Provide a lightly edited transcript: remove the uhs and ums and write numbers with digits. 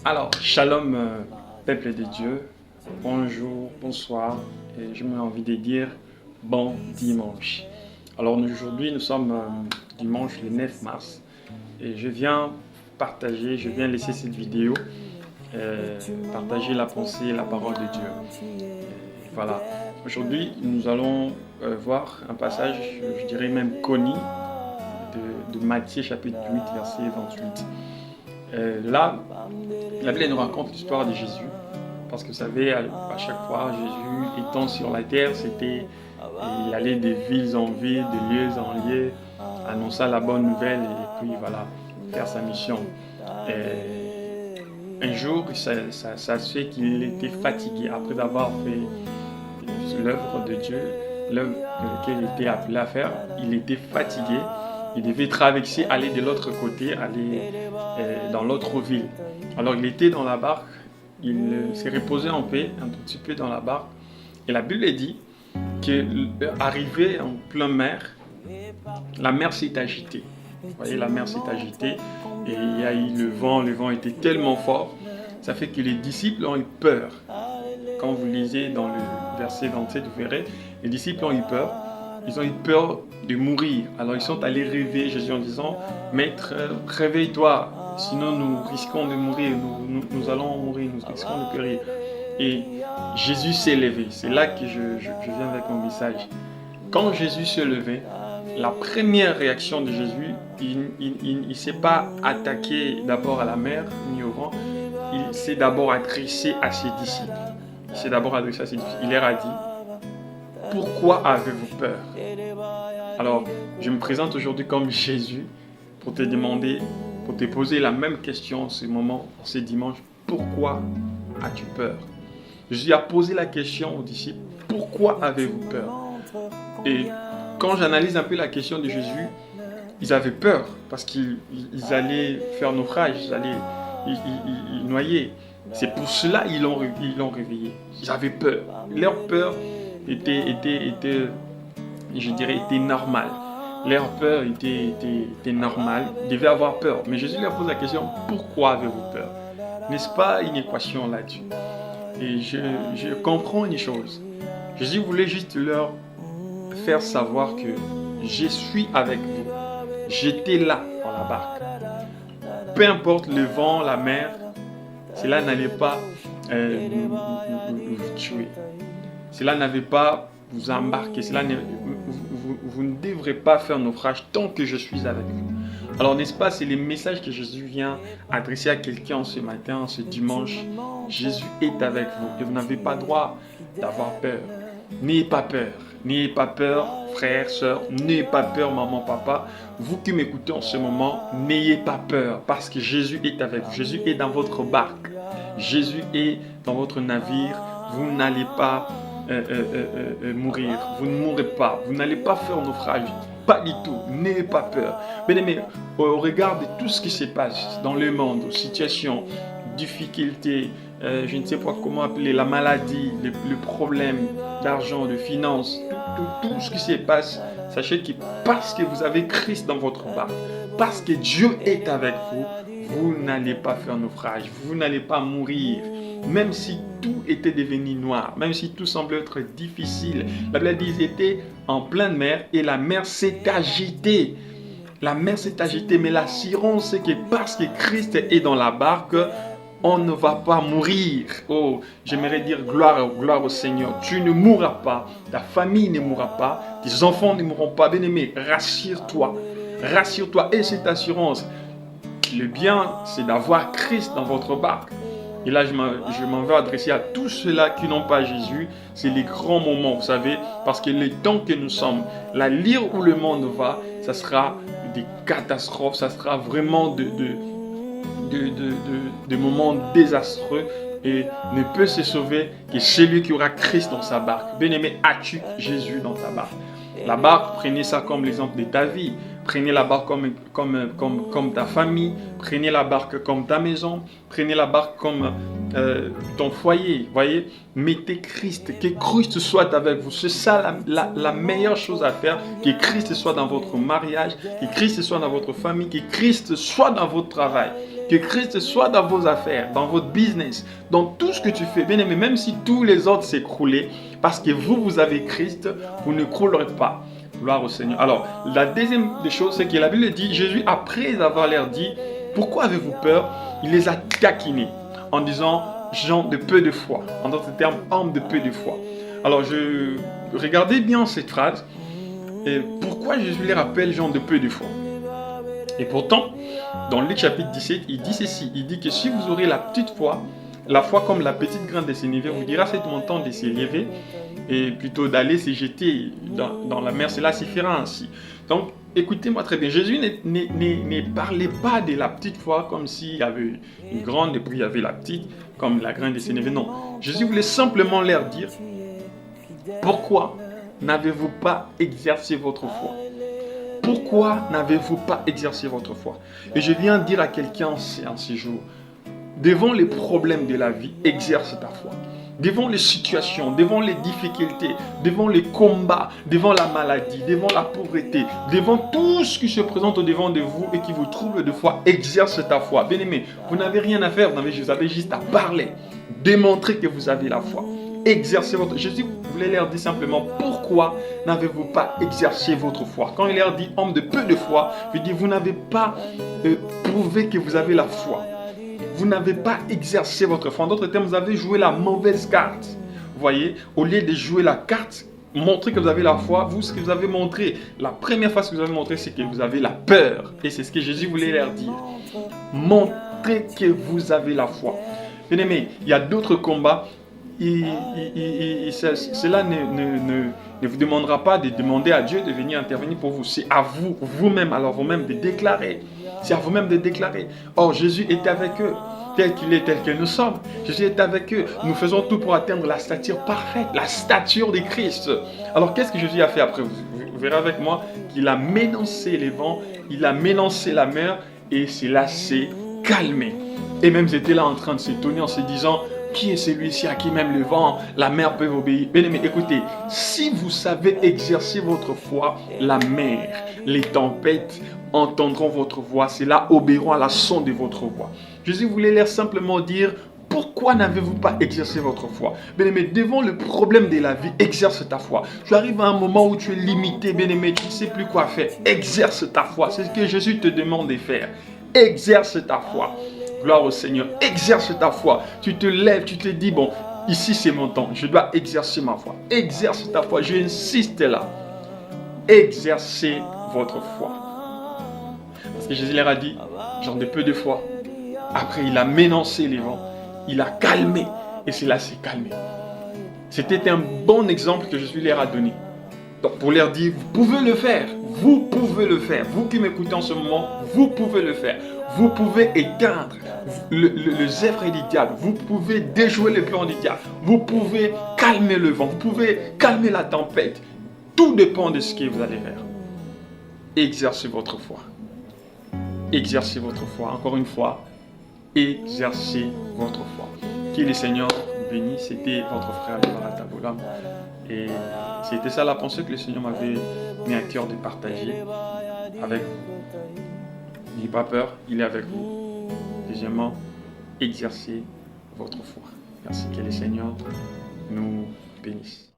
Alors, shalom, peuple de Dieu. Bonjour, bonsoir. Et je m'ai envie de dire bon dimanche. Alors, aujourd'hui, nous sommes dimanche le 9 mars. Et je viens laisser cette vidéo, partager la pensée et la parole de Dieu. Et voilà. Aujourd'hui, nous allons voir un passage, je dirais même connu, de Matthieu chapitre 8, verset 28. Là, la Bible nous raconte l'histoire de Jésus, parce que vous savez, à chaque fois, Jésus étant sur la terre, il allait de villes en villes, de lieux en lieux, annonçant la bonne nouvelle et puis voilà, faire sa mission. Un jour, ça se fait qu'il était fatigué après avoir fait l'œuvre de Dieu, l'œuvre laquelle il était appelé à faire. Il était fatigué. Il devait traverser, aller de l'autre côté, aller dans l'autre ville. Alors il était dans la barque, il s'est reposé en paix, un tout petit peu dans la barque. Et la Bible dit qu'arrivé en pleine mer, la mer s'est agitée. Vous voyez, la mer s'est agitée et il y a eu le vent était tellement fort, ça fait que les disciples ont eu peur. Quand vous lisez dans le verset 27, vous verrez, les disciples ont eu peur. Ils ont eu peur de mourir. Alors ils sont allés réveiller Jésus en disant, Maître, réveille-toi, sinon nous risquons de mourir, nous allons mourir, nous risquons de périr. Et Jésus s'est levé. C'est là que je viens avec mon message. Quand Jésus s'est levé, la première réaction de Jésus, il ne s'est pas attaqué d'abord à la mer ni au vent, il s'est d'abord adressé à ses disciples. Il leur a dit, pourquoi avez-vous peur? Alors, je me présente aujourd'hui comme Jésus pour te demander, pour te poser la même question en ce moment, en ce dimanche. Pourquoi as-tu peur? Jésus a posé la question aux disciples. Pourquoi avez-vous peur? Et quand j'analyse un peu la question de Jésus, ils avaient peur parce qu'ils allaient faire naufrage, ils allaient noyer. C'est pour cela qu'ils l'ont réveillé. Ils avaient peur. Leur peur était normale. Leur peur était normale. Ils devaient avoir peur. Mais Jésus leur pose la question, pourquoi avez-vous peur? N'est-ce pas une équation là-dessus? Et je comprends une chose. Jésus voulait juste leur faire savoir que je suis avec vous. J'étais là dans la barque. Peu importe le vent, la mer, cela n'allait pas vous tuer. Cela n'avait pas vous embarquer. Vous ne devrez pas faire naufrage tant que je suis avec vous. Alors, n'est-ce pas, c'est le message que Jésus vient adresser à quelqu'un ce matin, ce dimanche. Jésus est avec vous et vous n'avez pas droit d'avoir peur. N'ayez pas peur. N'ayez pas peur, frères, sœurs. N'ayez pas peur, maman, papa. Vous qui m'écoutez en ce moment, n'ayez pas peur parce que Jésus est avec vous. Jésus est dans votre barque. Jésus est dans votre navire. Vous n'allez pas mourir. Vous ne mourrez pas. Vous n'allez pas faire naufrage. Pas du tout. N'ayez pas peur. Bien-aimés, au regard de tout ce qui se passe dans le monde, aux situations, difficultés, je ne sais pas comment appeler, la maladie, le problème d'argent, de finances, tout ce qui se passe, sachez que parce que vous avez Christ dans votre barque, parce que Dieu est avec vous, vous n'allez pas faire naufrage, vous n'allez pas mourir. Même si tout était devenu noir, même si tout semblait être difficile. La Bible dit qu'ils étaient en pleine mer et la mer s'est agitée. La mer s'est agitée, mais l'assurance c'est que parce que Christ est dans la barque, on ne va pas mourir. Oh, j'aimerais dire gloire au Seigneur. Tu ne mourras pas, ta famille ne mourra pas, tes enfants ne mourront pas. Bien-aimé, rassure-toi. Rassure-toi. Et cette assurance, le bien, c'est d'avoir Christ dans votre barque. Et là, je m'en vais adresser à tous ceux-là qui n'ont pas Jésus. C'est les grands moments, vous savez, parce que les temps que nous sommes, la lyre où le monde va, ça sera des catastrophes, ça sera vraiment de moments désastreux. Et ne peut se sauver que celui qui aura Christ dans sa barque. Bien-aimé, as-tu Jésus dans ta barque? La barque, prenez ça comme l'exemple de ta vie. Prenez la barque comme ta famille. Prenez la barque comme ta maison. Prenez la barque comme ton foyer. Voyez, mettez Christ. Que Christ soit avec vous. C'est ça la meilleure chose à faire. Que Christ soit dans votre mariage. Que Christ soit dans votre famille. Que Christ soit dans votre travail. Que Christ soit dans vos affaires, dans votre business, dans tout ce que tu fais. Bien aimé, même si tous les autres s'écroulaient, parce que vous avez Christ, vous ne croulerez pas. Gloire au Seigneur. Alors, la deuxième des choses, c'est que la Bible dit, Jésus, après avoir leur dit, pourquoi avez-vous peur? Il les a taquinés en disant, gens de peu de foi. En d'autres termes, hommes de peu de foi. Alors, regardez bien cette phrase. Et pourquoi Jésus les rappelle gens de peu de foi? Et pourtant, dans Luc chapitre 17, il dit ceci. Il dit que si vous aurez la petite foi, la foi comme la petite graine de sénévé, vous dira à cet montant de s'élever et plutôt d'aller se jeter dans la mer. Cela suffira ainsi. Donc, écoutez-moi très bien. Jésus ne parlait pas de la petite foi comme s'il y avait une grande et puis il y avait la petite, comme la graine de sénévé. Non. Jésus voulait simplement leur dire, pourquoi n'avez-vous pas exercé votre foi? Pourquoi n'avez-vous pas exercé votre foi? Et je viens dire à quelqu'un en ces jours, devant les problèmes de la vie, exerce ta foi. Devant les situations, devant les difficultés, devant les combats, devant la maladie, devant la pauvreté, devant tout ce qui se présente au-devant de vous et qui vous trouble de foi, exerce ta foi. Bien-aimé, vous n'avez rien à faire, vous avez juste à parler, démontrer que vous avez la foi. Exercez votre... Jésus voulait leur dire simplement, pourquoi n'avez-vous pas exercé votre foi? Quand il leur dit, homme de peu de foi, il dit, vous n'avez pas prouvé que vous avez la foi. Vous n'avez pas exercé votre foi. En d'autres termes, vous avez joué la mauvaise carte. Vous voyez, au lieu de jouer la carte, montrer que vous avez la foi, vous, ce que vous avez montré, la première fois que vous avez montré, c'est que vous avez la peur. Et c'est ce que Jésus voulait leur dire. Montrez que vous avez la foi. Bien aimé, il y a d'autres combats. Cela ne vous demandera pas de demander à Dieu de venir intervenir pour vous. C'est à vous, vous-même, alors vous-même de déclarer. C'est à vous-même de déclarer. Or, Jésus est avec eux, tel qu'il est, tel que nous sommes. Jésus est avec eux. Nous faisons tout pour atteindre la stature parfaite, la stature de Christ. Alors, qu'est-ce que Jésus a fait après? Vous verrez avec moi qu'il a menacé les vents, il a menacé la mer, et cela s'est calmé. Et même, ils étaient là en train de s'étonner en se disant, qui est celui-ci à qui même le vent, la mer peut obéir? Bien aimé, écoutez, si vous savez exercer votre foi, la mer, les tempêtes entendront votre voix, cela obéiront à la son de votre voix. Jésus voulait leur simplement dire, pourquoi n'avez-vous pas exercé votre foi? Bien aimé, devant le problème de la vie, exerce ta foi. Tu arrives à un moment où tu es limité, bien aimé, tu ne sais plus quoi faire. Exerce ta foi, c'est ce que Jésus te demande de faire. Exerce ta foi. Gloire au Seigneur, exerce ta foi. Tu te lèves, tu te dis, bon, ici c'est mon temps, je dois exercer ma foi. Exerce ta foi, j'insiste là. Exercez votre foi. Parce que Jésus leur a dit, j'en ai peu de foi. Après, il a menacé les vents, il a calmé, et cela s'est calmé. C'était un bon exemple que Jésus leur a donné. Donc, pour leur dire, vous pouvez le faire. Vous pouvez le faire. Vous qui m'écoutez en ce moment, vous pouvez le faire. Vous pouvez éteindre le zèbre du diable. Vous pouvez déjouer le plan du diable. Vous pouvez calmer le vent. Vous pouvez calmer la tempête. Tout dépend de ce que vous allez faire. Exercez votre foi. Exercez votre foi. Encore une fois, exercez votre foi. Que le Seigneur vous bénisse. C'était votre frère Barata Bolam. Et c'était ça la pensée que le Seigneur m'avait mis à cœur de partager avec vous. N'ayez pas peur, il est avec vous. Deuxièmement, exercez votre foi. Merci que le Seigneur nous bénisse.